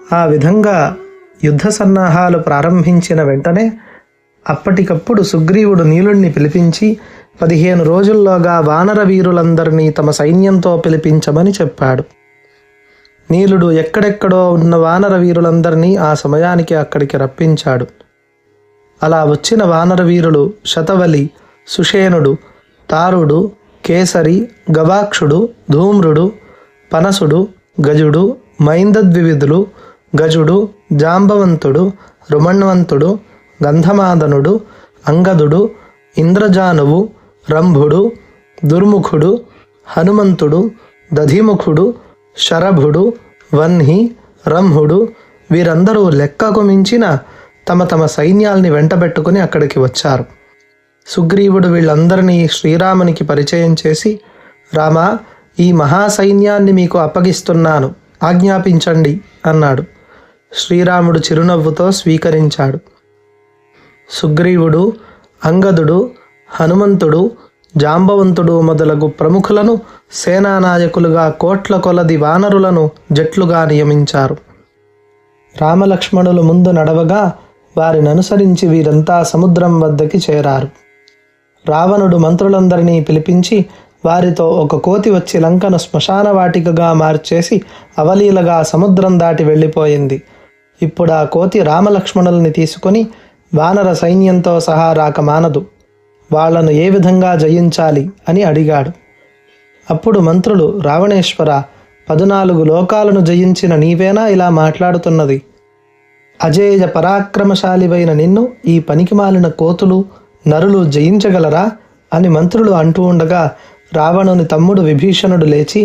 ఆ విధంగా యుద్ధ సన్నాహాలు ప్రారంభించిన వెంటనే అప్పటికప్పుడు సుగ్రీవుడు నీలుణ్ణి పిలిపించి 15 రోజుల్లోగా వానర వీరులందరినీ తమ సైన్యంతో పిలిపించమని చెప్పాడు. నీలుడు ఎక్కడెక్కడో ఉన్న వానర వీరులందరినీ ఆ సమయానికి అక్కడికి రప్పించాడు. అలా వచ్చిన వానర వీరులు శతవలి, సుషేనుడు, తారుడు, కేసరి, గవాక్షుడు, ధూమ్రుడు, పనసుడు, గజుడు, మైందద్వివిధులు, గజుడు, జాంబవంతుడు, రుమణ్వంతుడు, గంధమాదనుడు, అంగదుడు, ఇంద్రజానువు, రంభుడు, దుర్ముఖుడు, హనుమంతుడు, దధిముఖుడు, శరభుడు, వన్హి, రంహుడు వీరందరూ లెక్కకు మించిన తమ తమ సైన్యాల్ని వెంటబెట్టుకుని అక్కడికి వచ్చారు. సుగ్రీవుడు వీళ్ళందరినీ శ్రీరామునికి పరిచయం చేసి, రామా, ఈ మహాసైన్యాన్ని మీకు అప్పగిస్తున్నాను, ఆజ్ఞాపించండి అన్నాడు. శ్రీరాముడు చిరునవ్వుతో స్వీకరించాడు. సుగ్రీవుడు, అంగదుడు, హనుమంతుడు, జాంబవంతుడు మొదలగు ప్రముఖులను సేనానాయకులుగా కోట్ల కొలది వానరులను జట్లుగా నియమించారు. రామలక్ష్మణులు ముందు నడవగా వారిని అనుసరించి వీరంతా సముద్రం వద్దకి చేరారు. రావణుడు మంత్రులందరినీ పిలిపించి వారితో ఒక కోతి వచ్చి లంకను శ్మశాన వాటికగా మార్చేసి అవలీలగా సముద్రం దాటి వెళ్ళిపోయింది. ఇప్పుడు ఆ కోతి రామలక్ష్మణుల్ని తీసుకొని వానర సైన్యంతో సహా రాక మానదు. వాళ్లను ఏ విధంగా జయించాలి అని అడిగాడు. అప్పుడు మంత్రులు, రావణేశ్వర, 14 లోకాలను జయించిన నీవేనా ఇలా మాట్లాడుతున్నది? అజేయ పరాక్రమశాలివైన నిన్ను ఈ పనికిమాలిన కోతులు, నరులు జయించగలరా అని మంత్రులు అంటూ ఉండగా రావణుని తమ్ముడు విభీషణుడు లేచి,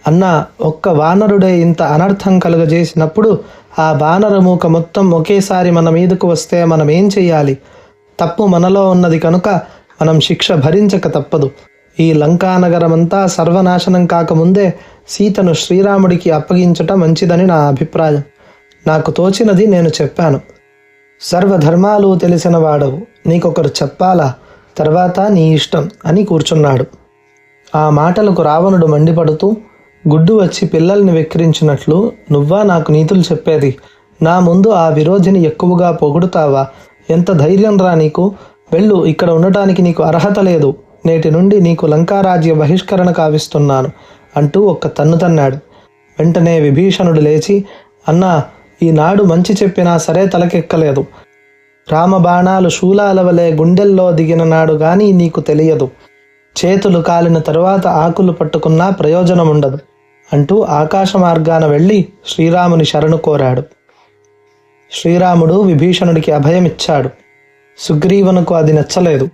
అన్నా, ఒక్క వానరుడే ఇంత అనర్థం కలుగజేసినప్పుడు ఆ వానర మూక మొత్తం ఒకేసారి మన మీదకు వస్తే మనం ఏం చెయ్యాలి? తప్పు మనలో ఉన్నది కనుక మనం శిక్ష భరించక తప్పదు. ఈ లంకానగరమంతా సర్వనాశనం కాకముందే సీతను శ్రీరాముడికి అప్పగించటం మంచిదని నా అభిప్రాయం. నాకు తోచినది నేను చెప్పాను. సర్వధర్మాలు తెలిసిన వాడవు, నీకొకరు చెప్పాలా? తర్వాత నీ ఇష్టం అని కూర్చున్నాడు. ఆ మాటలకు రావణుడు మండిపడుతూ, గుడ్డు వచ్చి పిల్లల్ని వెక్కిరించినట్లు నువ్వా నాకు నీతులు చెప్పేది? నా ముందు ఆ విరోధిని ఎక్కువగా పొగుడుతావా? ఎంత ధైర్యం రా నీకు? వెళ్ళు, ఇక్కడ ఉండటానికి నీకు అర్హత లేదు. నేటి నుండి నీకు లంకారాజ్య బహిష్కరణ కావిస్తున్నాను అంటూ ఒక్క తన్ను తన్నాడు. వెంటనే విభీషణుడు లేచి, అన్నా, ఈనాడు మంచి చెప్పినా సరే తలకెక్కలేదు. రామబాణాలు శూలాల వలె గుండెల్లో దిగిన నాడు గాని నీకు తెలియదు. చేతులు కాలిన తరువాత ఆకులు పట్టుకున్నా ప్రయోజనం ఉండదు అంటూ ఆకాశ మార్గాన వెళ్ళి శ్రీరాముని శరణు కోరాడు. శ్రీరాముడు విభీషణుడికి అభయమిచ్చాడు. సుగ్రీవునకు అది నచ్చలేదు.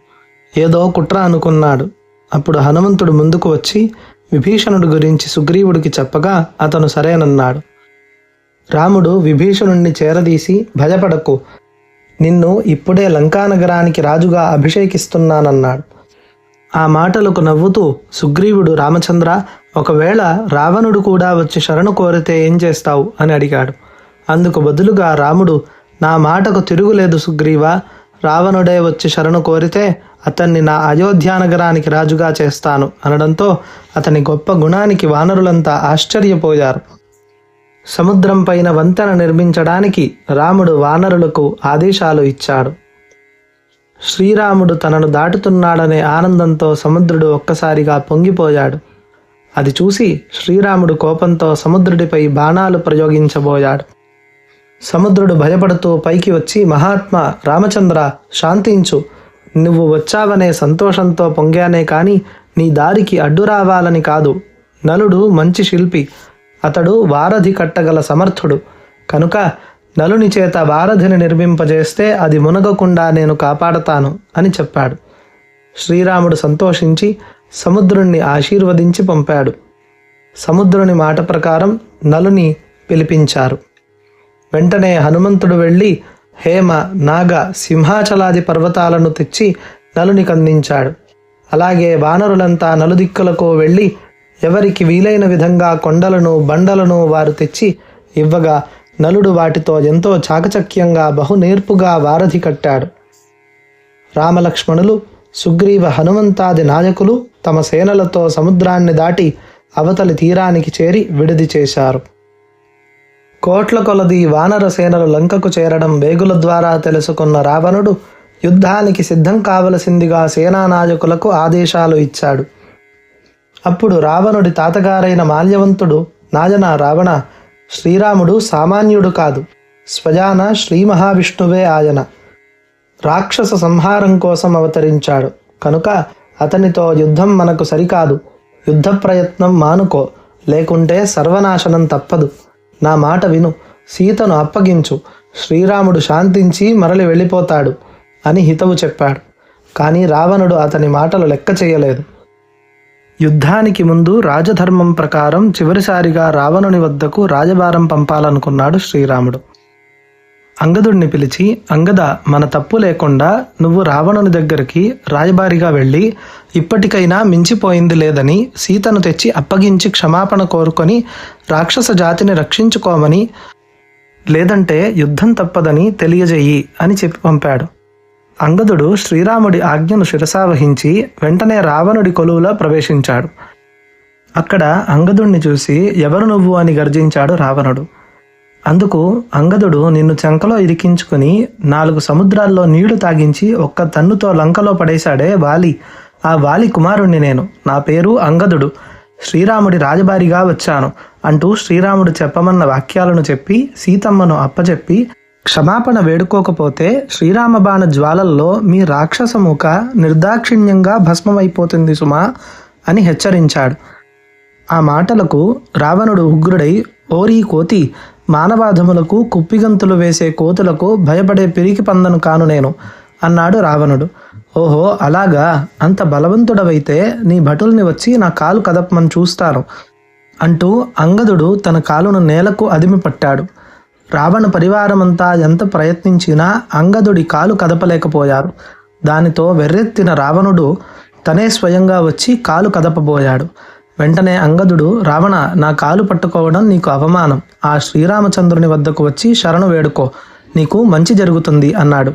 ఏదో కుట్ర అనుకున్నాడు. అప్పుడు హనుమంతుడు ముందుకు వచ్చి విభీషణుడి గురించి సుగ్రీవుడికి చెప్పగా అతను సరేనన్నాడు. రాముడు విభీషణుణ్ణి చేరదీసి, భయపడకు, నిన్ను ఇప్పుడే లంకానగరానికి రాజుగా అభిషేకిస్తున్నానన్నాడు. ఆ మాటలకు నవ్వుతూ సుగ్రీవుడు, రామచంద్ర, ఒకవేళ రావణుడు కూడా వచ్చి శరణు కోరితే ఏం చేస్తావు అని అడిగాడు. అందుకు బదులుగా రాముడు, నా మాటకు తిరుగులేదు సుగ్రీవా, రావణుడే వచ్చి శరణు కోరితే అతన్ని నా అయోధ్యానగరానికి రాజుగా చేస్తాను అనడంతో అతని గొప్ప గుణానికి వానరులంతా ఆశ్చర్యపోయారు. సముద్రం పైన వంతెన నిర్మించడానికి రాముడు వానరులకు ఆదేశాలు ఇచ్చాడు. శ్రీరాముడు తనను దాటుతున్నాడనే ఆనందంతో సముద్రుడు ఒక్కసారిగా పొంగిపోయాడు. అది చూసి శ్రీరాముడు కోపంతో సముద్రుడిపై బాణాలు ప్రయోగించబోయాడు. సముద్రుడు భయపడుతూ పైకి వచ్చి, మహాత్మా రామచంద్ర, శాంతించు, నువ్వు వచ్చావనే సంతోషంతో పొంగానే కాని నీ దారికి అడ్డు రావాలని కాదు. నలుడు మంచి శిల్పి, అతడు వారధి కట్టగల సమర్థుడు కనుక నలుని చేత వారధిని నిర్మింపజేస్తే అది మునగకుండా నేను కాపాడతాను అని చెప్పాడు. శ్రీరాముడు సంతోషించి సముద్రుణ్ణి ఆశీర్వదించి పంపాడు. సముద్రుని మాట ప్రకారం నలుని పిలిపించారు. వెంటనే హనుమంతుడు వెళ్ళి హేమ, నాగ, సింహాచలాది పర్వతాలను తెచ్చి నలునికి అందించాడు. అలాగే వానరులంతా నలుదిక్కులకు వెళ్ళి ఎవరికి వీలైన విధంగా కొండలను, బండలను వారు తెచ్చి ఇవ్వగా నలుడు వాటితో ఎంతో చాకచక్యంగా బహునేర్పుగా వారధి కట్టాడు. రామలక్ష్మణులు, సుగ్రీవ, హనుమంతాది నాయకులు తమ సేనలతో సముద్రాన్ని దాటి అవతలి తీరానికి చేరి విడిది చేశారు. కోట్ల కొలది వానర సేనలు లంకకు చేరడం వేగుల ద్వారా తెలుసుకున్న రావణుడు యుద్ధానికి సిద్ధం కావలసిందిగా సేనానాయకులకు ఆదేశాలు ఇచ్చాడు. అప్పుడు రావణుడి తాతగారైన మాల్యవంతుడు, నాయన రావణ, శ్రీరాముడు సామాన్యుడు కాదు, స్వయాన శ్రీ మహావిష్ణువే ఆయన. రాక్షస సంహారం కోసం అవతరించాడు కనుక అతనితో యుద్ధం మనకు సరికాదు. యుద్ధ ప్రయత్నం మానుకో, లేకుంటే సర్వనాశనం తప్పదు. నా మాట విను, సీతను అప్పగించు, శ్రీరాముడు శాంతించి మరలి వెళ్ళిపోతాడు అని హితవు చెప్పాడు. కానీ రావణుడు అతని మాటలు లెక్క చేయలేదు. యుద్ధానికి ముందు రాజధర్మం ప్రకారం చివరిసారిగా రావణుని వద్దకు రాజభారం పంపాలనుకున్నాడు శ్రీరాముడు. అంగదుడిని పిలిచి, అంగద, మన తప్పు లేకుండా నువ్వు రావణుని దగ్గరికి రాయబారిగా వెళ్ళి ఇప్పటికైనా మించిపోయింది లేదని సీతను తెచ్చి అప్పగించి క్షమాపణ కోరుకొని రాక్షస జాతిని రక్షించుకోమని, లేదంటే యుద్ధం తప్పదని తెలియజేయి అని చెప్పి పంపాడు. అంగదుడు శ్రీరాముడి ఆజ్ఞను శిరసావహించి వెంటనే రావణుడి కొలువులో ప్రవేశించాడు. అక్కడ అంగదుడిని చూసి, ఎవరు నువ్వు అని గర్జించాడు రావణుడు. అందుకు అంగదుడు, నిన్ను చంకలో ఇరికించుకుని 4 సముద్రాల్లో నీళ్లు తాగించి ఒక్క తన్నుతో లంకలో పడేశాడే వాలి, ఆ వాలి కుమారుణ్ణి నేను. నా పేరు అంగదుడు, శ్రీరాముడి రాజబారిగా వచ్చాను అంటూ శ్రీరాముడు చెప్పమన్న వాక్యాలను చెప్పి సీతమ్మను అప్పచెప్పి, క్షమాపణ వేడుకోకపోతే శ్రీరామబాణ జ్వాలల్లో మీ రాక్షస ముఖ నిర్దాక్షిణ్యంగా భస్మమైపోతుంది సుమా అని హెచ్చరించాడు. ఆ మాటలకు రావణుడు ఉగ్రుడై, ఓరీ కోతి, మానవాధములకు కుప్పిగంతులు వేసే కోతులకు భయపడే పిరికి పందను కాను నేను అన్నాడు రావణుడు. ఓహో అలాగా, అంత బలవంతుడవైతే నీ భటుల్ని వచ్చి నా కాలు కదపమని చూస్తాను అంటూ అంగదుడు తన కాలును నేలకు అదిమి పట్టాడు. రావణ పరివారమంతా ఎంత ప్రయత్నించినా అంగదుడి కాలు కదపలేకపోయారు. దానితో వెర్రెత్తిన రావణుడు తనే స్వయంగా వచ్చి కాలు కదపబోయాడు. వెంటనే అంగదుడు, రావణ, నా కాలు పట్టుకోవడం నీకు అవమానం. ఆ శ్రీరామచంద్రుని వద్దకు వచ్చి శరణు వేడుకో, నీకు మంచి జరుగుతుంది అన్నాడు.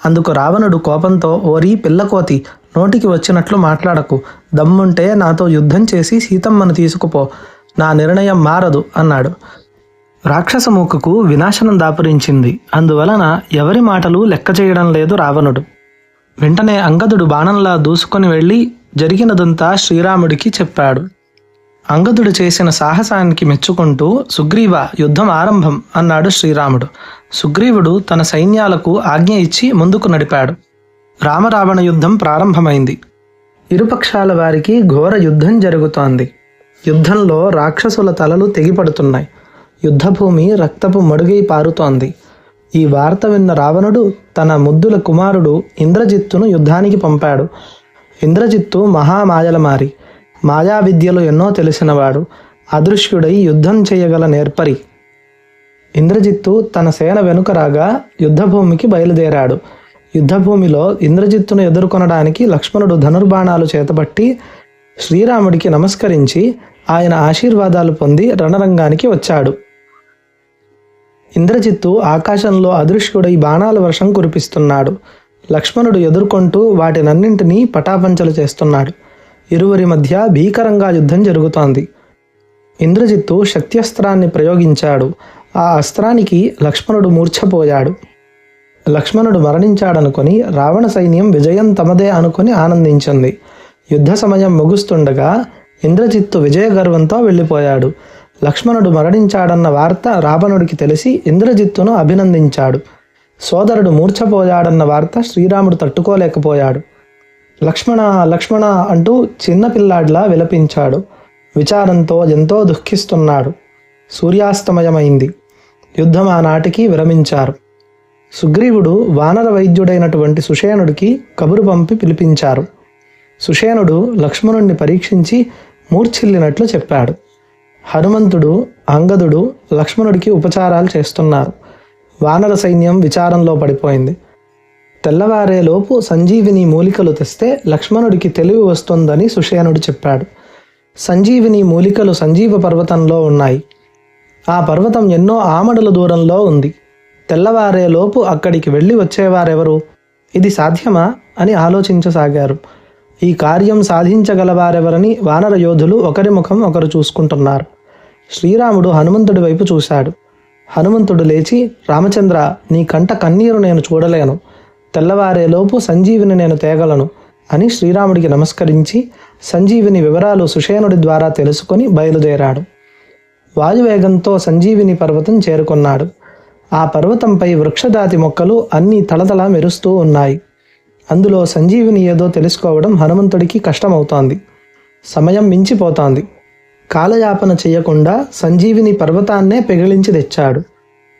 అందుకు రావణుడు కోపంతో, ఓరీ పిల్లకోతి, నోటికి వచ్చినట్లు మాట్లాడకు. దమ్ముంటే నాతో యుద్ధం చేసి సీతమ్మను తీసుకుపో, నా నిర్ణయం మారదు అన్నాడు. రాక్షసమూకకు వినాశనం దాపురించింది. అందువలన ఎవరి మాటలు లెక్క చేయడం లేదు రావణుడు. వెంటనే అంగదుడు బాణంలా దూసుకొని వెళ్ళి జరిగినదంతా శ్రీరాముడికి చెప్పాడు. అంగదుడు చేసిన సాహసానికి మెచ్చుకుంటూ, సుగ్రీవ, యుద్ధం ఆరంభం అన్నాడు శ్రీరాముడు. సుగ్రీవుడు తన సైన్యాలకు ఆజ్ఞ ఇచ్చి ముందుకు నడిపాడు. రామరావణ యుద్ధం ప్రారంభమైంది. ఇరుపక్షాల వారికి ఘోర యుద్ధం జరుగుతోంది. యుద్ధంలో రాక్షసుల తలలు తెగిపడుతున్నాయి. యుద్ధభూమి రక్తపు మడుగై పారుతోంది. ఈ వార్త విన్న రావణుడు తన ముద్దుల కుమారుడు ఇంద్రజిత్తును యుద్ధానికి పంపాడు. ఇంద్రజిత్తు మహామాయలమారి, మాయా విద్యలు ఎన్నో తెలిసినవాడు, అదృశ్యుడై యుద్ధం చేయగల నేర్పరి. ఇంద్రజిత్తు తన సేన వెనుక రాగా యుద్ధభూమికి బయలుదేరాడు. యుద్ధభూమిలో ఇంద్రజిత్తును ఎదుర్కొనడానికి లక్ష్మణుడు ధనుర్బాణాలు చేతబట్టి శ్రీరాముడికి నమస్కరించి ఆయన ఆశీర్వాదాలు పొంది రణరంగానికి వచ్చాడు. ఇంద్రజిత్తు ఆకాశంలో అదృశ్యుడై బాణాల వర్షం కురిపిస్తున్నాడు. లక్ష్మణుడు ఎదుర్కొంటూ వాటినన్నింటినీ పటాపంచలు చేస్తున్నాడు. ఇరువురి మధ్య భీకరంగా యుద్ధం జరుగుతోంది. ఇంద్రజిత్తు శక్త్యస్త్రాన్ని ప్రయోగించాడు. ఆ అస్త్రానికి లక్ష్మణుడు మూర్ఛపోయాడు. లక్ష్మణుడు మరణించాడనుకొని రావణ సైన్యం విజయం తమదే అనుకొని ఆనందించింది. యుద్ధ సమయం ముగుస్తుండగా ఇంద్రజిత్తు విజయగర్వంతో వెళ్ళిపోయాడు. లక్ష్మణుడు మరణించాడన్న వార్త రావణుడికి తెలిసి ఇంద్రజిత్తును అభినందించాడు. సోదరుడు మూర్ఛపోయాడన్న వార్త శ్రీరాముడు తట్టుకోలేకపోయాడు. లక్ష్మణ లక్ష్మణ అంటూ చిన్నపిల్లాడిలా విలపించాడు. విచారంతో ఎంతో దుఃఖిస్తున్నాడు. సూర్యాస్తమయమైంది. యుద్ధం ఆనాటికి విరమించారు. సుగ్రీవుడు వానర వైద్యుడైనటువంటి సుషేణుడికి కబురు పంపి పిలిపించారు. సుషేణుడు లక్ష్మణుణ్ణి పరీక్షించి మూర్ఛిల్లినట్లు చెప్పాడు. హనుమంతుడు, అంగదుడు లక్ష్మణుడికి ఉపచారాలు చేస్తున్నారు. వానర సైన్యం విచారంలో పడిపోయింది. తెల్లవారేలోపు సంజీవిని మూలికలు తెస్తే లక్ష్మణుడికి తెలివి వస్తుందని సుషేణుడు చెప్పాడు. సంజీవిని మూలికలు సంజీవ పర్వతంలో ఉన్నాయి. ఆ పర్వతం ఎన్నో ఆమడుల దూరంలో ఉంది. తెల్లవారేలోపు అక్కడికి వెళ్ళి వచ్చేవారెవరు? ఇది సాధ్యమా అని ఆలోచించసాగారు. ఈ కార్యం సాధించగలవారెవరని వానర యోధులు ఒకరి ముఖం ఒకరు చూసుకుంటున్నారు. శ్రీరాముడు హనుమంతుడి వైపు చూశాడు. హనుమంతుడు లేచి, రామచంద్ర, నీ కంట కన్నీరు నేను చూడలేను, తెల్లవారేలోపు సంజీవిని నేను తేగలను అని శ్రీరాముడికి నమస్కరించి సంజీవిని వివరాలు సుషేనుడి ద్వారా తెలుసుకొని బయలుదేరాడు. వాయువేగంతో సంజీవిని పర్వతం చేరుకున్నాడు. ఆ పర్వతంపై వృక్షజాతి మొక్కలు అన్నీ తళతళ మెరుస్తూ ఉన్నాయి. అందులో సంజీవిని ఏదో తెలుసుకోవడం హనుమంతుడికి కష్టమవుతోంది. సమయం మించిపోతోంది. కాలయాపన చేయకుండా సంజీవిని పర్వతాన్నే పెగిలించి తెచ్చాడు.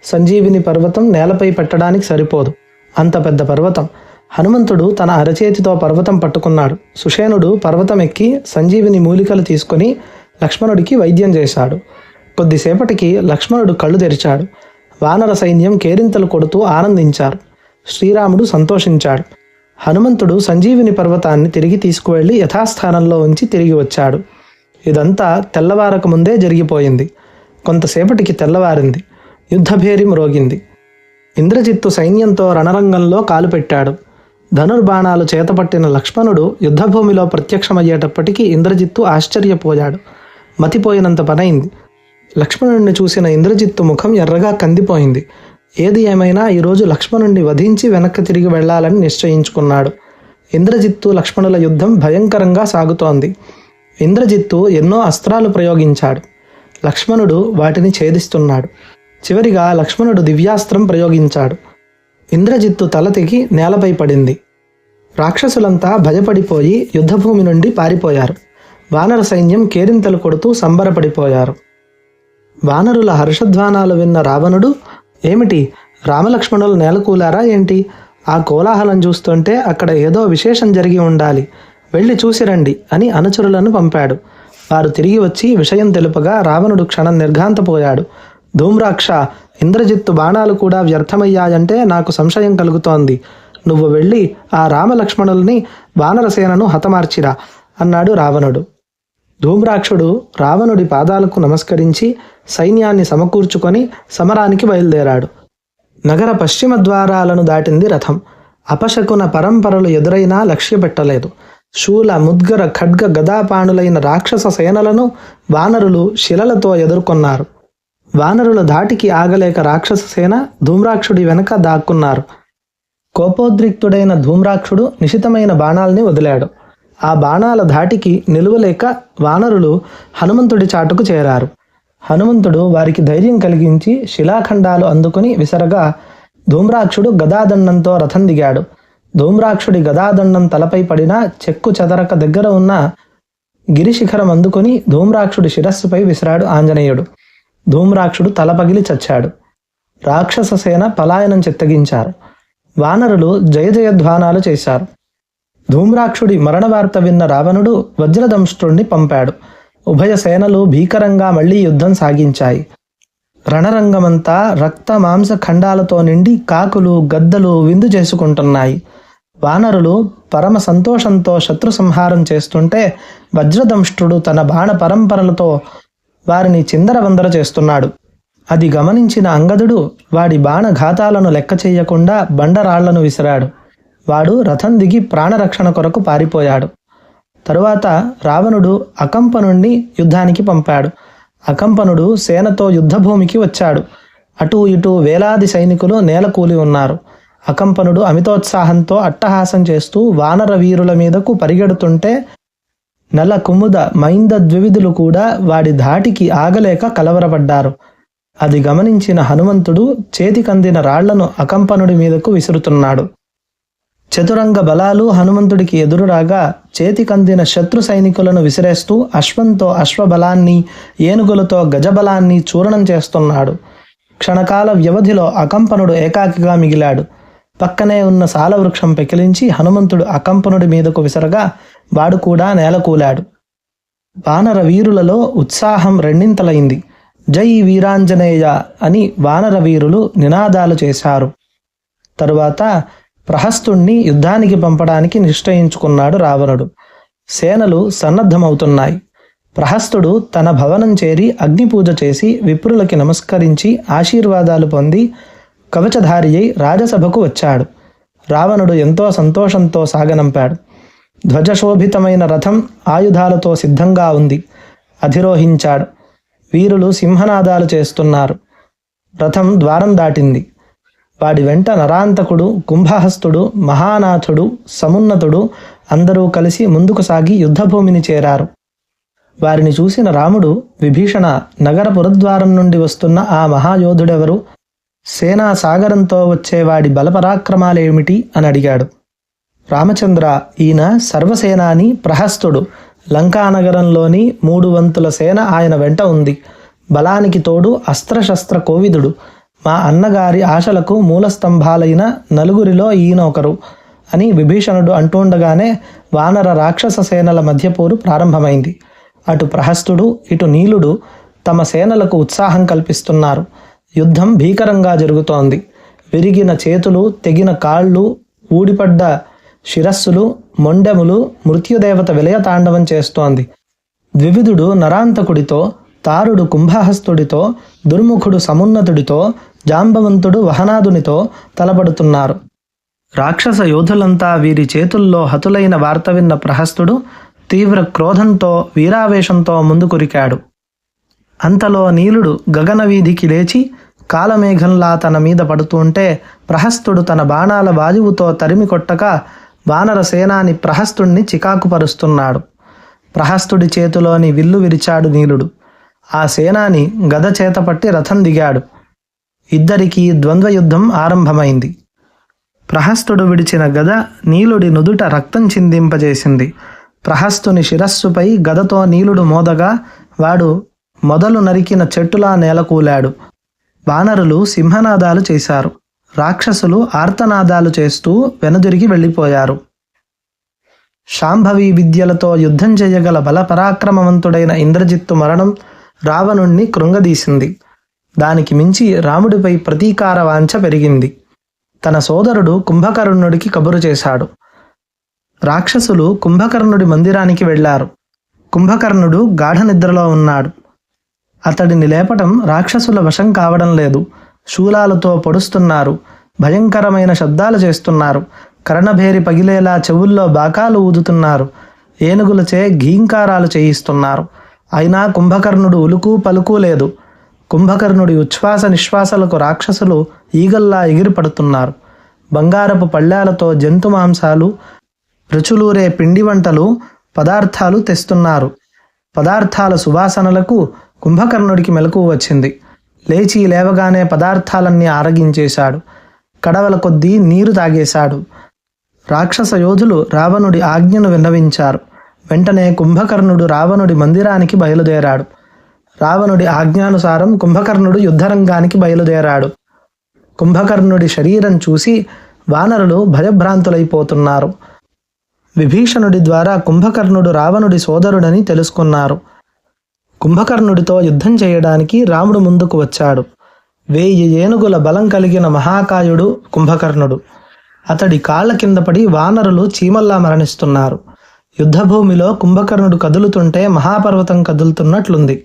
సంజీవిని పర్వతం నేలపై పెట్టడానికి సరిపోదు, అంత పెద్ద పర్వతం. హనుమంతుడు తన అరచేతితో పర్వతం పట్టుకున్నాడు. సుషేనుడు పర్వతం ఎక్కి సంజీవిని మూలికలు తీసుకొని లక్ష్మణుడికి వైద్యం చేశాడు. కొద్దిసేపటికి లక్ష్మణుడు కళ్ళు తెరిచాడు. వానర సైన్యం కేరింతలు కొడుతూ ఆనందించారు. శ్రీరాముడు సంతోషించాడు. హనుమంతుడు సంజీవిని పర్వతాన్ని తిరిగి తీసుకువెళ్ళి యథాస్థానంలో ఉంచి తిరిగి వచ్చాడు. ఇదంతా తెల్లవారక ముందే జరిగిపోయింది. కొంతసేపటికి తెల్లవారింది. యుద్ధభేరి మ్రోగింది. ఇంద్రజిత్తు సైన్యంతో రణరంగంలో కాలుపెట్టాడు. ధనుర్బాణాలు చేతపట్టిన లక్ష్మణుడు యుద్ధభూమిలో ప్రత్యక్షమయ్యేటప్పటికీ ఇంద్రజిత్తు ఆశ్చర్యపోయాడు. మతిపోయినంత పనైంది. లక్ష్మణుడిని చూసిన ఇంద్రజిత్తు ముఖం ఎర్రగా కందిపోయింది. ఏది ఏమైనా ఈరోజు లక్ష్మణుడిని వధించి వెనక్కి తిరిగి వెళ్లాలని నిశ్చయించుకున్నాడు. ఇంద్రజిత్తు లక్ష్మణుల యుద్ధం భయంకరంగా సాగుతోంది. ఇంద్రజిత్తు ఎన్నో అస్త్రాలు ప్రయోగించాడు. లక్ష్మణుడు వాటిని ఛేదిస్తున్నాడు. చివరిగా లక్ష్మణుడు దివ్యాస్త్రం ప్రయోగించాడు. ఇంద్రజిత్తు తల తెగి నేలపై పడింది. రాక్షసులంతా భయపడిపోయి యుద్ధభూమి నుండి పారిపోయారు. వానర సైన్యం కేరింతలు కొడుతూ సంబరపడిపోయారు. వానరుల హర్షధ్వానాలు విన్న రావణుడు, ఏమిటి, రామలక్ష్మణులు నేలకూలారా ఏంటి? ఆ కోలాహలం చూస్తుంటే అక్కడ ఏదో విశేషం జరిగి ఉండాలి, వెళ్ళి చూసిరండి అని అనుచరులను పంపాడు. వారు తిరిగి వచ్చి విషయం తెలుపగా రావణుడు క్షణం నిర్ఘాంతపోయాడు. ధూమ్రాక్ష, ఇంద్రజిత్తు బాణాలు కూడా వ్యర్థమయ్యాయంటే నాకు సంశయం కలుగుతోంది. నువ్వు వెళ్ళి ఆ రామలక్ష్మణుల్ని వానరసేనను హతమార్చిరా అన్నాడు రావణుడు. ధూమ్రాక్షుడు రావణుడి పాదాలకు నమస్కరించి సైన్యాన్ని సమకూర్చుకొని సమరానికి బయలుదేరాడు. నగర పశ్చిమ ద్వారాలను దాటింది రథం. అపశకున పరంపరలు ఎదురైనా లక్ష్యపెట్టలేదు. శూల, ముద్గర, ఖడ్గ, గదాపాణులైన రాక్షస సేనలను వానరులు శిలలతో ఎదుర్కొన్నారు. వానరుల ధాటికి ఆగలేక రాక్షస సేన ధూమ్రాక్షుడి వెనక దాక్కున్నారు. కోపోద్రిక్తుడైన ధూమ్రాక్షుడు నిశితమైన బాణాల్ని వదిలాడు. ఆ బాణాల ధాటికి నిలువలేక వానరులు హనుమంతుడి చాటుకు చేరారు. హనుమంతుడు వారికి ధైర్యం కలిగించి శిలాఖండాలు అందుకుని విసరగా ధూమ్రాక్షుడు గదాదండంతో రథం దిగాడు. ధూమ్రాక్షుడి గదాదండం తలపై పడినా చెక్కు చెదరక దగ్గర ఉన్న గిరిశిఖరం అందుకుని ధూమ్రాక్షుడి శిరస్సుపై విసిరాడు ఆంజనేయుడు. ధూమ్రాక్షుడు తల పగిలి చచ్చాడు. రాక్షస సేన పలాయనం చిత్తగించారు. వానరులు జయ జయధ్వానాలు చేశారు. ధూమ్రాక్షుడి మరణ వార్త విన్న రావణుడు వజ్రదంష్ట్రుణ్ణి పంపాడు. ఉభయ సేనలు భీకరంగా మళ్లీ యుద్ధం సాగించాయి. రణరంగమంతా రక్త మాంస ఖండాలతో నిండి కాకులు, గద్దలు విందు చేసుకుంటున్నాయి. వానరులు పరమ సంతోషంతో శత్రు సంహారం చేస్తుంటే వజ్రదంష్ట్రుడు తన బాణ పరంపరలతో వారిని చిందరవందర చేస్తున్నాడు. అది గమనించిన అంగదుడు వాడి బాణఘాతాలను లెక్క చేయకుండా బండరాళ్లను విసిరాడు. వాడు రథం దిగి ప్రాణరక్షణ కొరకు పారిపోయాడు. తరువాత రావణుడు అకంపనుణ్ణి యుద్ధానికి పంపాడు. అకంపనుడు సేనతో యుద్ధభూమికి వచ్చాడు. అటూ ఇటూ వేలాది సైనికులు నేలకూలి ఉన్నారు. అకంపనుడు అమితోత్సాహంతో అట్టహాసం చేస్తూ వానర వీరుల మీదకు పరిగెడుతుంటే నల కుముద మైంద ద్వివిధులు కూడా వాడి ధాటికి ఆగలేక కలవరపడ్డారు. అది గమనించిన హనుమంతుడు చేతికందిన రాళ్లను అకంపనుడి మీదకు విసురుతున్నాడు. చతురంగ బలాలు హనుమంతుడికి ఎదురురాగా చేతికందిన శత్రు సైనికులను విసిరేస్తూ అశ్వంతో అశ్వబలాన్ని, ఏనుగులతో గజబలాన్ని చూరణం చేస్తున్నాడు. క్షణకాల వ్యవధిలో అకంపనుడు ఏకాకిగా మిగిలాడు. పక్కనే ఉన్న సాలవృక్షం పెకిలించి హనుమంతుడు అకంపనుడి మీదకు విసరగా వాడు కూడా నేలకూలాడు. వానర వీరులలో ఉత్సాహం రెండింతలైంది. జై వీరాంజనేయ అని వానర వీరులు నినాదాలు చేశారు. తరువాత ప్రహస్తుణ్ణి యుద్ధానికి పంపడానికి నిశ్చయించుకున్నాడు రావణుడు. సేనలు సన్నద్ధమవుతున్నాయి. ప్రహస్తుడు తన భవనం చేరి అగ్నిపూజ చేసి విప్రులకి నమస్కరించి ఆశీర్వాదాలు పొంది కవచధారి అయి రాజసభకు వచ్చాడు. రావణుడు ఎంతో సంతోషంతో సాగనంపాడు. ధ్వజశోభితమైన రథం ఆయుధాలతో సిద్ధంగా ఉంది. అధిరోహించాడు. వీరులు సింహనాదాలు చేస్తున్నారు. రథం ద్వారం దాటింది. వాడి వెంట నరాంతకుడు, కుంభహస్తుడు, మహానాథుడు, సమున్నతుడు అందరూ కలిసి ముందుకు సాగి యుద్ధభూమిని చేరారు. వారిని చూసిన రాముడు, విభీషణ, నగర పురద్వారం నుండి వస్తున్న ఆ మహాయోధుడెవరు? సేనా సాగరంతో వచ్చేవాడి బలపరాక్రమాలేమిటి అని అడిగాడు. రామచంద్ర, ఈయన సర్వసేనాని ప్రహస్తుడు. లంకానగరంలోని 3 వంతుల సేన ఆయన వెంట ఉంది. బలానికి తోడు అస్త్రశస్త్ర కోవిదుడు. మా అన్నగారి ఆశలకు మూలస్తంభాలైన నలుగురిలో ఈయన ఒకరు అని విభీషణుడు అంటుండగానే వానర రాక్షస సేనల మధ్య పోరు ప్రారంభమైంది. అటు ప్రహస్తుడు, ఇటు నీలుడు తమ సేనలకు ఉత్సాహం కల్పిస్తున్నారు. యుద్ధం భీకరంగా జరుగుతోంది. విరిగిన చేతులు, తెగిన కాళ్ళు, ఊడిపడ్డ శిరస్సులు, మొండెములు, మృత్యుదేవత విలయతాండవం చేస్తోంది. ద్వివిధుడు నరాంతకుడితో, తారుడు కుంభహస్తుడితో, దుర్ముఖుడు సమున్నతుడితో, జాంబవంతుడు వహనాదునితో తలపడుతున్నారు. రాక్షస యోధులంతా వీరి చేతుల్లో హతులైన వార్త విన్న ప్రహస్తుడు తీవ్ర క్రోధంతో, వీరావేశంతో ముందుకురికాడు. అంతలో నీలుడు గగనవీధికి లేచి కాలమేఘంలా తన మీద పడుతుంటే ప్రహస్తుడు తన బాణాల వాయువుతో తరిమి కొట్టక వానర సేనాని ప్రహస్తుణ్ణి చికాకుపరుస్తున్నాడు. ప్రహస్తుడి చేతిలోని విల్లు విరిచాడు నీలుడు. ఆ సేనాని గద చేతపట్టి రథం దిగాడు. ఇద్దరికీ ద్వంద్వయుద్ధం ఆరంభమైంది. ప్రహస్తుడు విడిచిన గద నీలుడి నుదుట రక్తం చిందింపజేసింది. ప్రహస్తుని శిరస్సుపై గదతో నీలుడు మోదగా వాడు మొదలు నరికిన చెట్టులా నేలకూలాడు. వానరులు సింహనాదాలు చేశారు. రాక్షసులు ఆర్తనాదాలు చేస్తూ వెనుదిరిగి వెళ్ళిపోయారు. శాంభవి విద్యలతో యుద్ధం చేయగల బలపరాక్రమవంతుడైన ఇంద్రజిత్తు మరణం రావణుణ్ణి కృంగదీసింది. దానికి మించి రాముడిపై ప్రతీకార వాంఛ పెరిగింది. తన సోదరుడు కుంభకర్ణుడికి కబురు చేశాడు. రాక్షసులు కుంభకర్ణుడి మందిరానికి వెళ్లారు. కుంభకర్ణుడు గాఢ నిద్రలో ఉన్నాడు. అతడిని లేపటం రాక్షసుల వశం కావడం లేదు. శూలాలతో పొడుస్తున్నారు. భయంకరమైన శబ్దాలు చేస్తున్నారు. కర్ణభేరి పగిలేలా చెవుల్లో బాకాలు ఊదుతున్నారు. ఏనుగులచే ఘీంకారాలు చేయిస్తున్నారు. అయినా కుంభకర్ణుడు ఉలుకు పలుకు లేదు. కుంభకర్ణుడి ఉచ్ఛ్వాస నిశ్వాసలకు రాక్షసులు ఈగల్లా ఎగిరిపడుతున్నారు. బంగారపు పళ్ళాలతో జంతు మాంసాలు, రుచులూరే పిండి వంటలు, పదార్థాలు తెస్తున్నారు. పదార్థాల సువాసనలకు కుంభకర్ణుడికి మెలకువ వచ్చింది. లేచి లేవగానే పదార్థాలన్నీ ఆరగించేశాడు. కడవల కొద్దీ నీరు తాగేశాడు. రాక్షస యోధులు రావణుడి ఆజ్ఞను విన్నవించారు. వెంటనే కుంభకర్ణుడు రావణుడి మందిరానికి బయలుదేరాడు. రావణుడి ఆజ్ఞానుసారం కుంభకర్ణుడు యుద్ధరంగానికి బయలుదేరాడు. కుంభకర్ణుడి శరీరం చూసి వానరులు భయభ్రాంతులైపోతున్నారు. విభీషణుడి ద్వారా కుంభకర్ణుడు రావణుడి సోదరుడని తెలుసుకున్నారు. కుంభకర్ణుడితో యుద్ధం చేయడానికి రాముడు ముందుకు వచ్చాడు. 1000 ఏనుగుల బలం కలిగిన మహాకాయుడు కుంభకర్ణుడు. అతడి కాళ్ల కింద పడి వానరులు చీమల్లా మరణిస్తున్నారు. యుద్ధభూమిలో కుంభకర్ణుడు కదులుతుంటే మహాపర్వతం కదులుతున్నట్లుంది.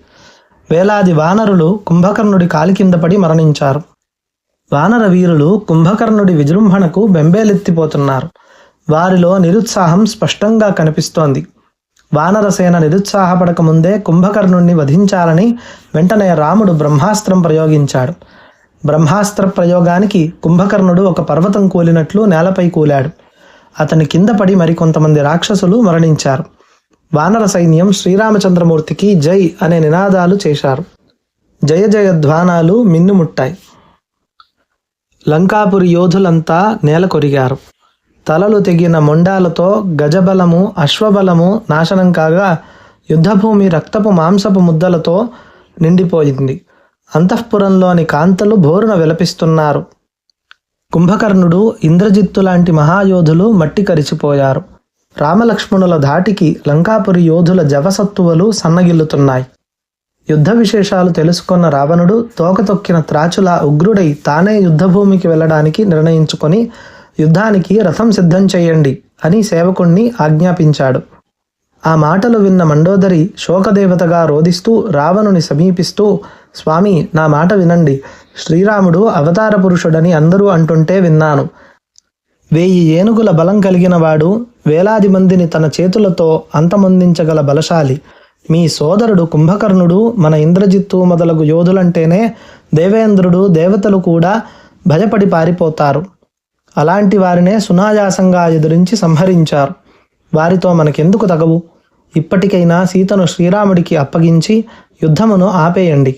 వేలాది వానరులు కుంభకర్ణుడి కాలి కింద పడి మరణించారు. వానర వీరులు కుంభకర్ణుడి విజృంభణకు బెంబేలెత్తిపోతున్నారు. వారిలో నిరుత్సాహం స్పష్టంగా కనిపిస్తోంది. వానరసేన నిరుత్సాహపడక ముందే కుంభకర్ణుణ్ణి వధించాలని వెంటనే రాముడు బ్రహ్మాస్త్రం ప్రయోగించాడు. బ్రహ్మాస్త్ర ప్రయోగానికి కుంభకర్ణుడు ఒక పర్వతం కూలినట్లు నేలపై కూలాడు. అతని కింద పడి మరికొంతమంది రాక్షసులు మరణించారు. వానర సైన్యం శ్రీరామచంద్రమూర్తికి జై అనే నినాదాలు చేశారు. జయ జయ ధ్వానాలు మిన్నుముట్టాయి. లంకాపురి యోధులంతా నేల కొరిగారు. తలలు తెగిన మొండాలతో గజబలము, అశ్వబలము నాశనం కాగా యుద్ధభూమి రక్తపు మాంసపు ముద్దలతో నిండిపోయింది. అంతఃపురంలోని కాంతలు బోరున విలపిస్తున్నారు. కుంభకర్ణుడు, ఇంద్రజిత్తు లాంటి మహాయోధులు మట్టి కరిచిపోయారు. రామలక్ష్మణుల ధాటికి లంకాపురి యోధుల జవసత్తువలు సన్నగిల్లుతున్నాయి. యుద్ధ విశేషాలు తెలుసుకున్న రావణుడు తోకతొక్కిన త్రాచులా ఉగ్రుడై తానే యుద్ధభూమికి వెళ్ళడానికి నిర్ణయించుకొని యుద్ధానికి రథం సిద్ధం చేయండి అని సేవకుణ్ణి ఆజ్ఞాపించాడు. ఆ మాటలు విన్న మండోదరి శోకదేవతగా రోదిస్తూ రావణుని సమీపిస్తూ, స్వామి, నా మాట వినండి. శ్రీరాముడు అవతార పురుషుడని అందరూ అంటుంటే విన్నాను. 1000 ఏనుగుల బలం కలిగిన వాడు, వేలాది మందిని తన చేతులతో అంతమొందించగల బలశాలి. మీ సోదరుడు కుంభకర్ణుడు, మన ఇంద్రజిత్తు మొదలగు యోధులంటేనే దేవేంద్రుడు, దేవతలు కూడా భయపడి పారిపోతారు. అలాంటి వారినే సునాయాసంగా ఎదురించి సంహరించారు. వారితో మనకెందుకు తగవు? ఇప్పటికైనా సీతను శ్రీరాముడికి అప్పగించి యుద్ధమును ఆపేయండి.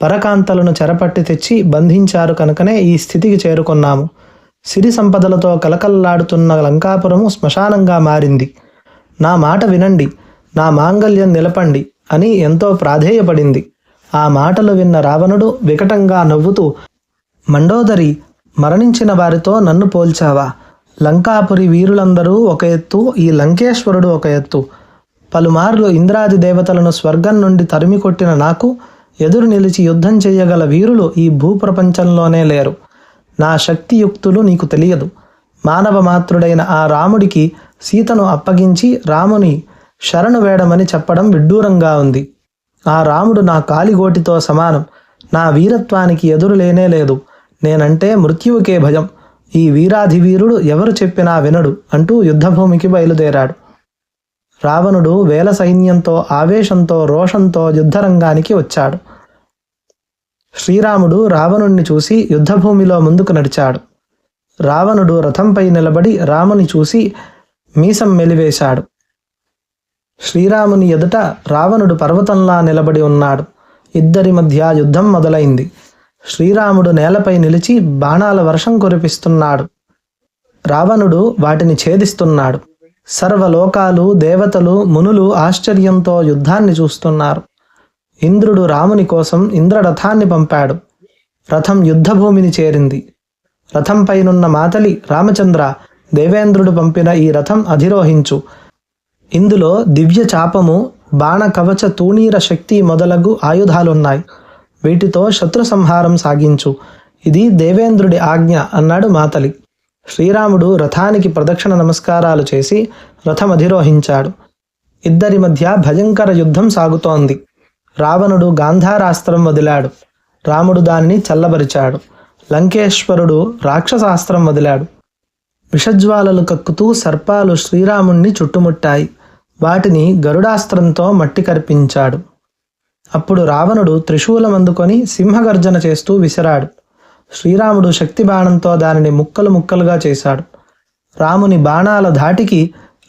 పరకాంతలను చెరపట్టి తెచ్చి బంధించారు కనుకనే ఈ స్థితికి చేరుకున్నాము. సిరి సంపదలతో కలకల్లాడుతున్న లంకాపురము శ్మశానంగా మారింది. నా మాట వినండి, నా మాంగల్యం నిలపండి అని ఎంతో ప్రాధేయపడింది. ఆ మాటలు విన్న రావణుడు వికటంగా నవ్వుతూ, మండోదరి, మరణించిన వారితో నన్ను పోల్చావా? లంకాపురి వీరులందరూ ఒక ఎత్తు, ఈ లంకేశ్వరుడు ఒక ఎత్తు. పలుమార్లు ఇంద్రాది దేవతలను స్వర్గం నుండి తరిమి కొట్టిన నాకు ఎదురు నిలిచి యుద్ధం చేయగల వీరులు ఈ భూప్రపంచంలోనే లేరు. నా శక్తియుక్తులు నీకు తెలియదు. మానవ మాతృడైన ఆ రాముడికి సీతను అప్పగించి రాముని శరణు వేడమని చెప్పడం విడ్డూరంగా ఉంది. ఆ రాముడు నా కాలిగోటితో సమానం. నా వీరత్వానికి ఎదురు లేనే లేదు. నేనంటే మృత్యువుకే భయం. ఈ వీరాధివీరుడు ఎవరు చెప్పినా వినడు అంటూ యుద్ధభూమికి బయలుదేరాడు. రావణుడు వేల సైన్యంతో, ఆవేశంతో, రోషంతో యుద్ధరంగానికి వచ్చాడు. శ్రీరాముడు రావణుణ్ణి చూసి యుద్ధభూమిలో ముందుకు నడిచాడు. రావణుడు రథంపై నిలబడి రాముని చూసి మీసం మెలివేశాడు. శ్రీరాముని ఎదుట రావణుడు పర్వతంలా నిలబడి ఉన్నాడు. ఇద్దరి మధ్య యుద్ధం మొదలైంది. శ్రీరాముడు నేలపై నిలిచి బాణాల వర్షం కురిపిస్తున్నాడు. రావణుడు వాటిని ఛేదిస్తున్నాడు. సర్వలోకాలు, దేవతలు, మునులు ఆశ్చర్యంతో యుద్ధాన్ని చూస్తున్నారు. ఇంద్రుడు రాముని కోసం ఇంద్రరథాన్ని పంపాడు. రథం యుద్ధభూమిని చేరింది. రథంపైనున్న మాతలి, రామచంద్ర, దేవేంద్రుడు పంపిన ఈ రథం అధిరోహించు. ఇందులో దివ్య చాపము, బాణ కవచ తూణీర శక్తి మొదలగు ఆయుధాలున్నాయి. వీటితో శత్రు సంహారం సాగించు. ఇది దేవేంద్రుడి ఆజ్ఞ అన్నాడు మాతలి. శ్రీరాముడు రథానికి ప్రదక్షిణ నమస్కారాలు చేసి రథం అధిరోహించాడు. ఇద్దరి మధ్య భయంకర యుద్ధం సాగుతోంది. రావణుడు గాంధారాస్త్రం వదిలాడు. రాముడు దానిని చల్లబరిచాడు. లంకేశ్వరుడు రాక్షసాస్త్రం వదిలాడు. విషజ్వాలలు కక్కుతూ సర్పాలు శ్రీరాముణ్ణి చుట్టుముట్టాయి. వాటిని గరుడాస్త్రంతో మట్టి కర్పించాడు. అప్పుడు రావణుడు త్రిశూలం అందుకొని సింహగర్జన చేస్తూ విసిరాడు. శ్రీరాముడు శక్తి బాణంతో దానిని ముక్కలు ముక్కలుగా చేశాడు. రాముని బాణాల ధాటికి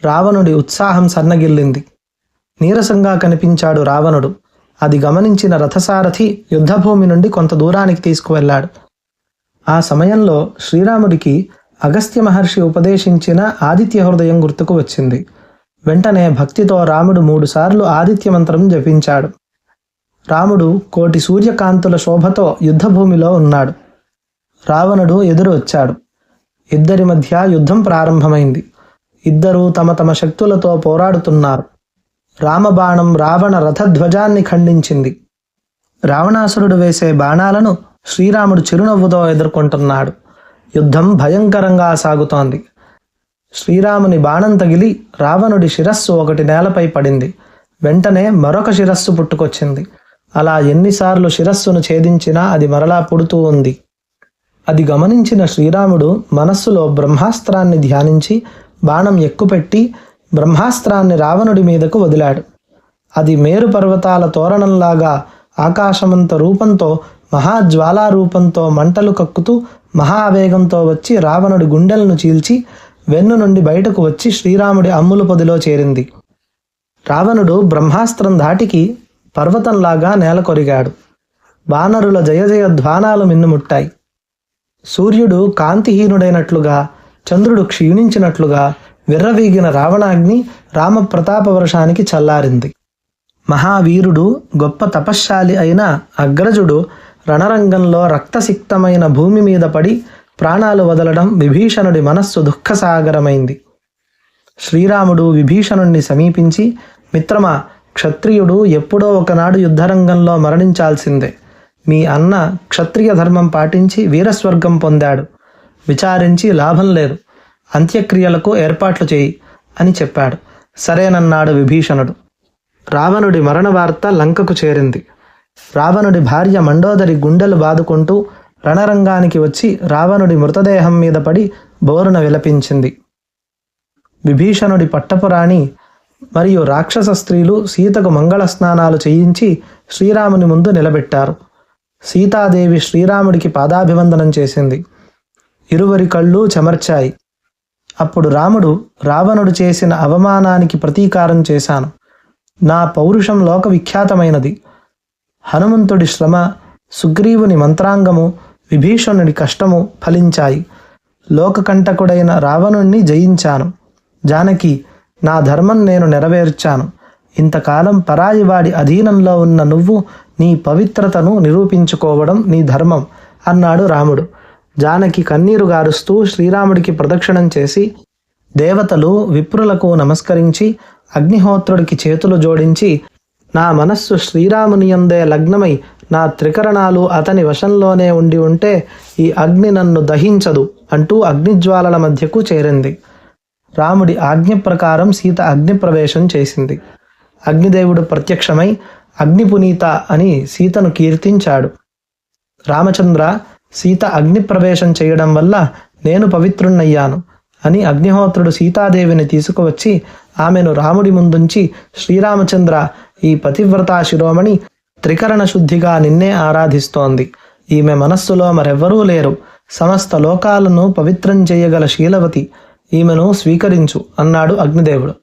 రావణుడి ఉత్సాహం సన్నగిల్లింది. నీరసంగా కనిపించాడు రావణుడు. అది గమనించిన రథసారథి యుద్ధభూమి నుండి కొంత దూరానికి తీసుకువెళ్ళాడు. ఆ సమయంలో శ్రీరాముడికి అగస్త్య మహర్షి ఉపదేశించిన ఆదిత్య హృదయం గుర్తుకు వచ్చింది. వెంటనే భక్తితో రాముడు 3 సార్లు ఆదిత్య మంత్రం జపించాడు. రాముడు కోటి సూర్యకాంతుల శోభతో యుద్ధభూమిలో ఉన్నాడు. రావణుడు ఎదురు వచ్చాడు. ఇద్దరి మధ్య యుద్ధం ప్రారంభమైంది. ఇద్దరూ తమ తమ శక్తులతో పోరాడుతున్నారు. రామబాణం రావణ రథధ్వజాన్ని ఖండించింది. రావణాసురుడు వేసే బాణాలను శ్రీరాముడు చిరునవ్వుతో ఎదుర్కొంటున్నాడు. యుద్ధం భయంకరంగా సాగుతోంది. శ్రీరాముని బాణం తగిలి రావణుడి శిరస్సు ఒకటి నేలపై పడింది. వెంటనే మరొక శిరస్సు పుట్టుకొచ్చింది. అలా ఎన్నిసార్లు శిరస్సును ఛేదించినా అది మరలా పుడుతూ ఉంది. అది గమనించిన శ్రీరాముడు మనస్సులో బ్రహ్మాస్త్రాన్ని ధ్యానించి బాణం ఎక్కుపెట్టి బ్రహ్మాస్త్రాన్ని రావణుడి మీదకు వదిలాడు. అది మేరు పర్వతాల తోరణంలాగా ఆకాశమంత రూపంతో, మహాజ్వాలారూపంతో మంటలు కక్కుతూ మహావేగంతో వచ్చి రావణుడి గుండెలను చీల్చి వెన్ను నుండి బయటకు వచ్చి శ్రీరాముడి అమ్ముల పొదిలో చేరింది. రావణుడు బ్రహ్మాస్త్రం ధాటికి పర్వతంలాగా నేలకొరిగాడు. వానరుల జయ జయ ధ్వానాలు మిన్నుముట్టాయి. సూర్యుడు కాంతిహీనుడైనట్లుగా, చంద్రుడు క్షీణించినట్లుగా విర్రవీగిన రావణాగ్ని రామప్రతాప వర్షానికి చల్లారింది. మహావీరుడు, గొప్ప తపశ్శాలి అయిన అగ్రజుడు రణరంగంలో రక్తసిక్తమైన భూమి మీద పడి ప్రాణాలు వదలడం విభీషణుడి మనస్సు దుఃఖసాగరమైంది. శ్రీరాముడు విభీషణుణ్ణి సమీపించి, మిత్రమా, క్షత్రియుడు ఎప్పుడో ఒకనాడు యుద్ధరంగంలో మరణించాల్సిందే. మీ అన్న క్షత్రియ ధర్మం పాటించి వీరస్వర్గం పొందాడు. విచారించి లాభం లేదు. అంత్యక్రియలకు ఏర్పాట్లు చేయి అని చెప్పాడు. సరేనన్నాడు విభీషణుడు. రావణుడి మరణ వార్త లంకకు చేరింది. రావణుడి భార్య మండోదరి గుండెలు బాదుకుంటూ రణరంగానికి వచ్చి రావణుడి మృతదేహం మీద పడి బోరున విలపించింది. విభీషణుడి పట్టపురాణి మరియు రాక్షస స్త్రీలు సీతకు మంగళ స్నానాలు చేయించి శ్రీరాముని ముందు నిలబెట్టారు. సీతాదేవి శ్రీరాముడికి పాదాభివందనం చేసింది. ఇరువరి కళ్ళు చెమర్చాయి. అప్పుడు రాముడు, రావణుడు చేసిన అవమానానికి ప్రతీకారం చేశాను. నా పౌరుషం లోక విఖ్యాతమైనది. హనుమంతుడి శ్రమ, సుగ్రీవుని మంత్రాంగము, విభీషణుడి కష్టము ఫలించాయి. లోకకంటకుడైన రావణుణ్ణి జయించాను. జానకి, నా ధర్మం నేను నెరవేర్చాను. ఇంతకాలం పరాయివాడి అధీనంలో ఉన్న నువ్వు నీ పవిత్రతను నిరూపించుకోవడం నీ ధర్మం అన్నాడు రాముడు. జానకి కన్నీరు గారుస్తూ శ్రీరాముడికి ప్రదక్షిణం చేసి, దేవతలు విప్రులకు నమస్కరించి అగ్నిహోత్రుడికి చేతులు జోడించి, నా మనస్సు శ్రీరాముని యందే లగ్నమై నా త్రికరణాలు అతని వశంలోనే ఉంటే ఈ అగ్ని నన్ను దహించదు అంటూ అగ్నిజ్వాలల మధ్యకు చేరింది. రాముడి ఆజ్ఞ ప్రకారం సీత అగ్నిప్రవేశం చేసింది. అగ్నిదేవుడు ప్రత్యక్షమై అగ్నిపునీత అని సీతను కీర్తించాడు. రామచంద్ర, సీత అగ్నిప్రవేశం చేయడం వల్ల నేను పవిత్రుణ్ణయ్యాను అని అగ్నిహోత్రుడు సీతాదేవిని తీసుకువచ్చి ఆమెను రాముడి ముందుంచి, శ్రీరామచంద్ర, ఈ పతివ్రతా శిరోమణి త్రికరణ శుద్ధిగా నిన్నే ఆరాధిస్తోంది. ఈమె మనస్సులో మరెవ్వరూ లేరు. సమస్త లోకాలను పవిత్రం చేయగల శీలవతి. ఈమెను స్వీకరించు అన్నాడు అగ్నిదేవుడు.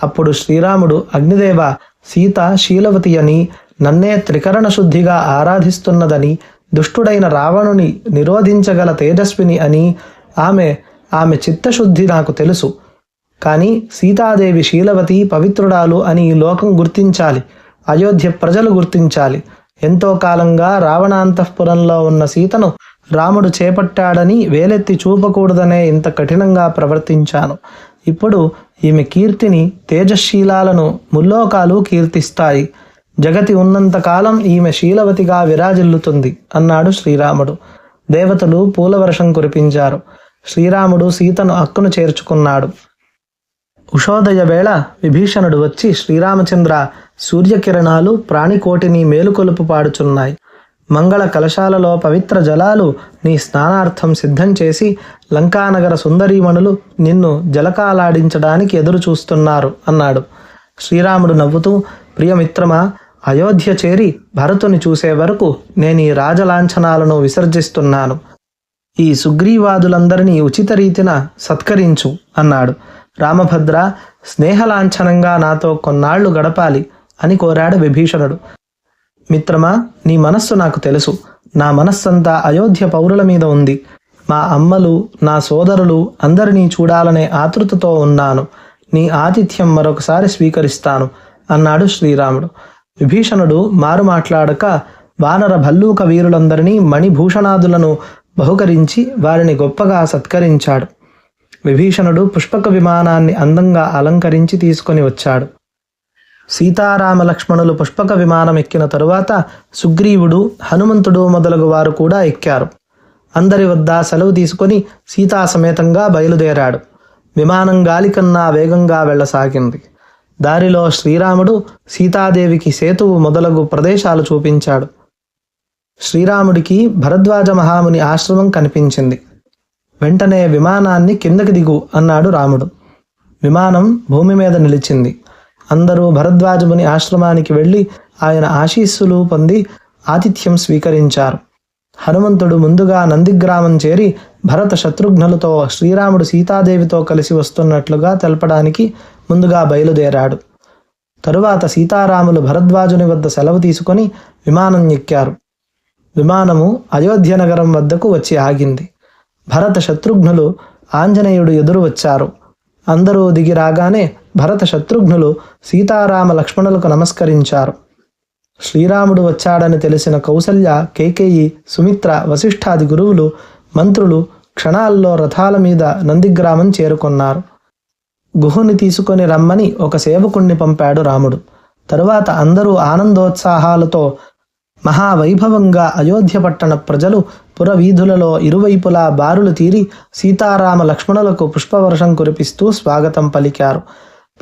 అప్పుడు శ్రీరాముడు, అగ్నిదేవ, సీత శీలవతి అని, నన్నే త్రికరణ శుద్ధిగా ఆరాధిస్తున్నదని, దుష్టుడైన రావణుని నిరోధించగల తేజస్విని అని, ఆమె చిత్తశుద్ధి నాకు తెలుసు. కానీ సీతాదేవి శీలవతి, పవిత్రుడాలు అని ఈ లోకం గుర్తించాలి. అయోధ్య ప్రజలు గుర్తించాలి. ఎంతో కాలంగా రావణాంతఃపురంలో ఉన్న సీతను రాముడు చేపట్టాడని వేలెత్తి చూపకూడదనే ఇంత కఠినంగా ప్రవర్తించాను. ఇప్పుడు ఈమె కీర్తిని, తేజశీలాలను ముల్లోకాలు కీర్తిస్తాయి. జగతి ఉన్నంతకాలం ఈమె శీలవతిగా విరాజిల్లుతుంది అన్నాడు శ్రీరాముడు. దేవతలు పూలవర్షం కురిపించారు. శ్రీరాముడు సీతను అక్కును చేర్చుకున్నాడు. ఉషోదయ వేళ విభీషణుడు వచ్చి, శ్రీరామచంద్ర, సూర్యకిరణాలు ప్రాణికోటిని మేలుకొలుపు పాడుచున్నాయి. మంగళ కలశాలలో పవిత్ర జలాలు నీ స్నానార్థం సిద్ధం చేసి లంకానగర సుందరీమణులు నిన్ను జలకాలాడించడానికి ఎదురు చూస్తున్నారు అన్నాడు. శ్రీరాముడు నవ్వుతూ, ప్రియమిత్రమా, అయోధ్య చేరి భరతుని చూసే వరకు నేను ఈ రాజలాంఛనాలను విసర్జిస్తున్నాను. ఈ సుగ్రీవాదులందరినీ ఉచిత రీతిన సత్కరించు అన్నాడు. రామభద్ర, స్నేహలాంఛనంగా నాతో కొన్నాళ్లు గడపాలి అని కోరాడు విభీషణుడు. మిత్రమా, నీ మనస్సు నాకు తెలుసు. నా మనస్సంతా అయోధ్య పౌరుల మీద ఉంది. మా అమ్మలు, నా సోదరులు అందరినీ చూడాలనే ఆతృతతో ఉన్నాను. నీ ఆతిథ్యం మరొకసారి స్వీకరిస్తాను అన్నాడు శ్రీరాముడు. విభీషణుడు మారు మాట్లాడక వానర భల్లూక వీరులందరినీ మణిభూషణాదులను బహుకరించి వారిని గొప్పగా సత్కరించాడు. విభీషణుడు పుష్పక విమానాన్ని అందంగా అలంకరించి తీసుకొని వచ్చాడు. సీతారామ లక్ష్మణులు పుష్పక విమానం ఎక్కిన తరువాత సుగ్రీవుడు, హనుమంతుడు మొదలగు వారు కూడా ఎక్కారు. అందరి వద్ద సెలవు తీసుకొని సీతాసమేతంగా బయలుదేరాడు. విమానం గాలి కన్నా వేగంగా వెళ్ళసాగింది. దారిలో శ్రీరాముడు సీతాదేవికి సేతువు మొదలగు ప్రదేశాలు చూపించాడు. శ్రీరాముడికి భరద్వాజ మహాముని ఆశ్రమం కనిపించింది. వెంటనే విమానాన్ని కిందకి దిగు అన్నాడు రాముడు. విమానం భూమి మీద నిలిచింది. అందరూ భరద్వాజముని ఆశ్రమానికి వెళ్ళి ఆయన ఆశీస్సులు పొంది ఆతిథ్యం స్వీకరించారు. హనుమంతుడు ముందుగా నందిగ్రామం చేరి భరత శత్రుఘ్నులతో శ్రీరాముడు సీతాదేవితో కలిసి వస్తున్నట్లుగా తెలపడానికి ముందుగా బయలుదేరాడు. తరువాత సీతారాములు భరద్వాజుని వద్ద సెలవు తీసుకొని విమానం ఎక్కారు. విమానము అయోధ్య నగరం వద్దకు వచ్చి ఆగింది. భరత శత్రుఘ్నులు ఆంజనేయుడు ఎదురు వచ్చారు. అందరూ దిగి రాగానే భరత శత్రుఘ్నులు సీతారామ లక్ష్మణులకు నమస్కరించారు. శ్రీరాముడు వచ్చాడని తెలిసిన కౌసల్య, కైకేయి, సుమిత్ర, వశిష్ఠాది గురువులు, మంత్రులు క్షణాల్లో రథాల మీద నందిగ్రామం చేరుకున్నారు. గుహుని తీసుకొని రమ్మని ఒక సేవకుణ్ణి పంపాడు రాముడు. తరువాత అందరూ ఆనందోత్సాహాలతో మహావైభవంగా అయోధ్య పట్టణ ప్రజలు పురవీధులలో ఇరువైపులా బారులు తీరి సీతారామ లక్ష్మణులకు పుష్పవర్షం కురిపిస్తూ స్వాగతం పలికారు.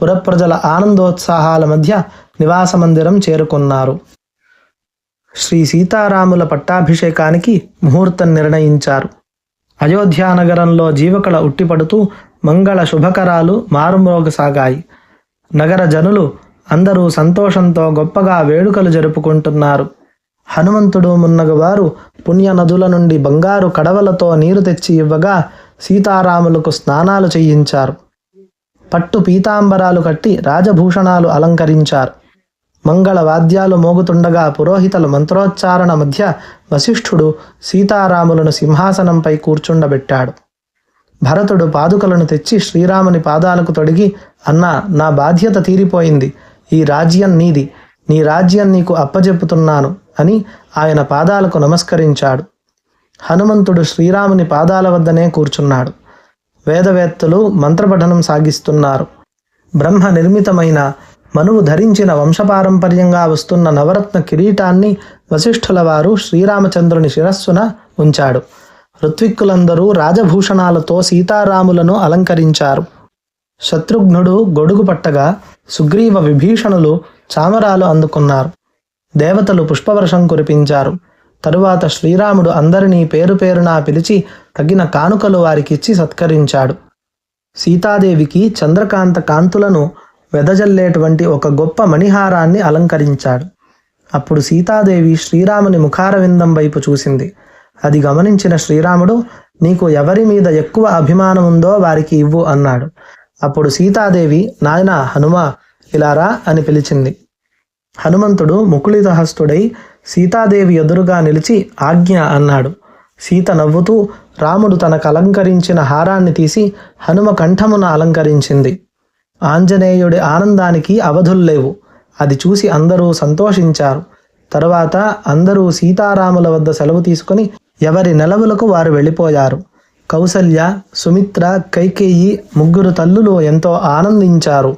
పురప్రజల ఆనందోత్సాహాల మధ్య నివాస మందిరం చేరుకున్నారు. శ్రీ సీతారాముల పట్టాభిషేకానికి ముహూర్తం నిర్ణయించారు. అయోధ్యానగరంలో జీవకళ ఉట్టిపడుతూ మంగళ శుభకరాలు మారుమ్రోగసాగాయి. నగర జనులు అందరూ సంతోషంతో గొప్పగా వేడుకలు జరుపుకుంటున్నారు. హనుమంతుడు మున్నగువారు పుణ్య నదుల నుండి బంగారు కడవలతో నీరు తెచ్చి ఇవ్వగా సీతారాములకు స్నానాలు చేయించారు. పట్టు పీతాంబరాలు కట్టి రాజభూషణాలు అలంకరించారు. మంగళ వాద్యాలు మోగుతుండగా పురోహితుల మంత్రోచ్చారణ మధ్య వశిష్ఠుడు సీతారాములను సింహాసనంపై కూర్చుండబెట్టాడు. భరతుడు పాదుకలను తెచ్చి శ్రీరాముని పాదాలకు తొడిగి, అన్నా, నా బాధ్యత తీరిపోయింది, ఈ రాజ్యం నీది, నీ రాజ్యం నీకు అప్పజెప్పుతున్నాను అని ఆయన పాదాలకు నమస్కరించాడు. హనుమంతుడు శ్రీరాముని పాదాల వద్దనే కూర్చున్నాడు. వేదవేత్తలు మంత్రపఠనం సాగిస్తున్నారు. బ్రహ్మ నిర్మితమైన మనువు ధరించిన వంశపారంపర్యంగా వస్తున్న నవరత్న కిరీటాన్ని వశిష్ఠుల వారు శ్రీరామచంద్రుని శిరస్సున ఉంచాడు. ఋత్విక్కులందరూ రాజభూషణాలతో సీతారాములను అలంకరించారు. శత్రుఘ్నుడు గొడుగు పట్టగా సుగ్రీవ విభీషణులు చామరాలు అందుకున్నారు. దేవతలు పుష్పవర్షం కురిపించారు. తరువాత శ్రీరాముడు అందరినీ పేరు పేరునా పిలిచి తగిన కానుకలు వారికిచ్చి సత్కరించాడు. సీతాదేవికి చంద్రకాంత కాంతులను వెదజల్లేటువంటి ఒక గొప్ప మణిహారాన్ని అలంకరించాడు. అప్పుడు సీతాదేవి శ్రీరాముని ముఖారవిందం వైపు చూసింది. అది గమనించిన శ్రీరాముడు, నీకు ఎవరి మీద ఎక్కువ అభిమానం ఉందో వారికి ఇవ్వు అన్నాడు. అప్పుడు సీతాదేవి, నాయనా హనుమా, ఇలా రా అని పిలిచింది. హనుమంతుడు ముకుళితహస్తుడై సీతాదేవి ఎదురుగా నిలిచి ఆజ్ఞ అన్నాడు. సీత నవ్వుతూ రాముడు తనకు అలంకరించిన హారాన్ని తీసి హనుమ కంఠమున అలంకరించింది. ఆంజనేయుడి ఆనందానికి అవధుల్లేవు. అది చూసి అందరూ సంతోషించారు. తరువాత అందరూ సీతారాముల వద్ద సెలవు తీసుకుని ఎవరి నెలవులకు వారు వెళ్ళిపోయారు. కౌసల్య, సుమిత్ర, కైకేయి ముగ్గురు తల్లులు ఎంతో ఆనందించారు.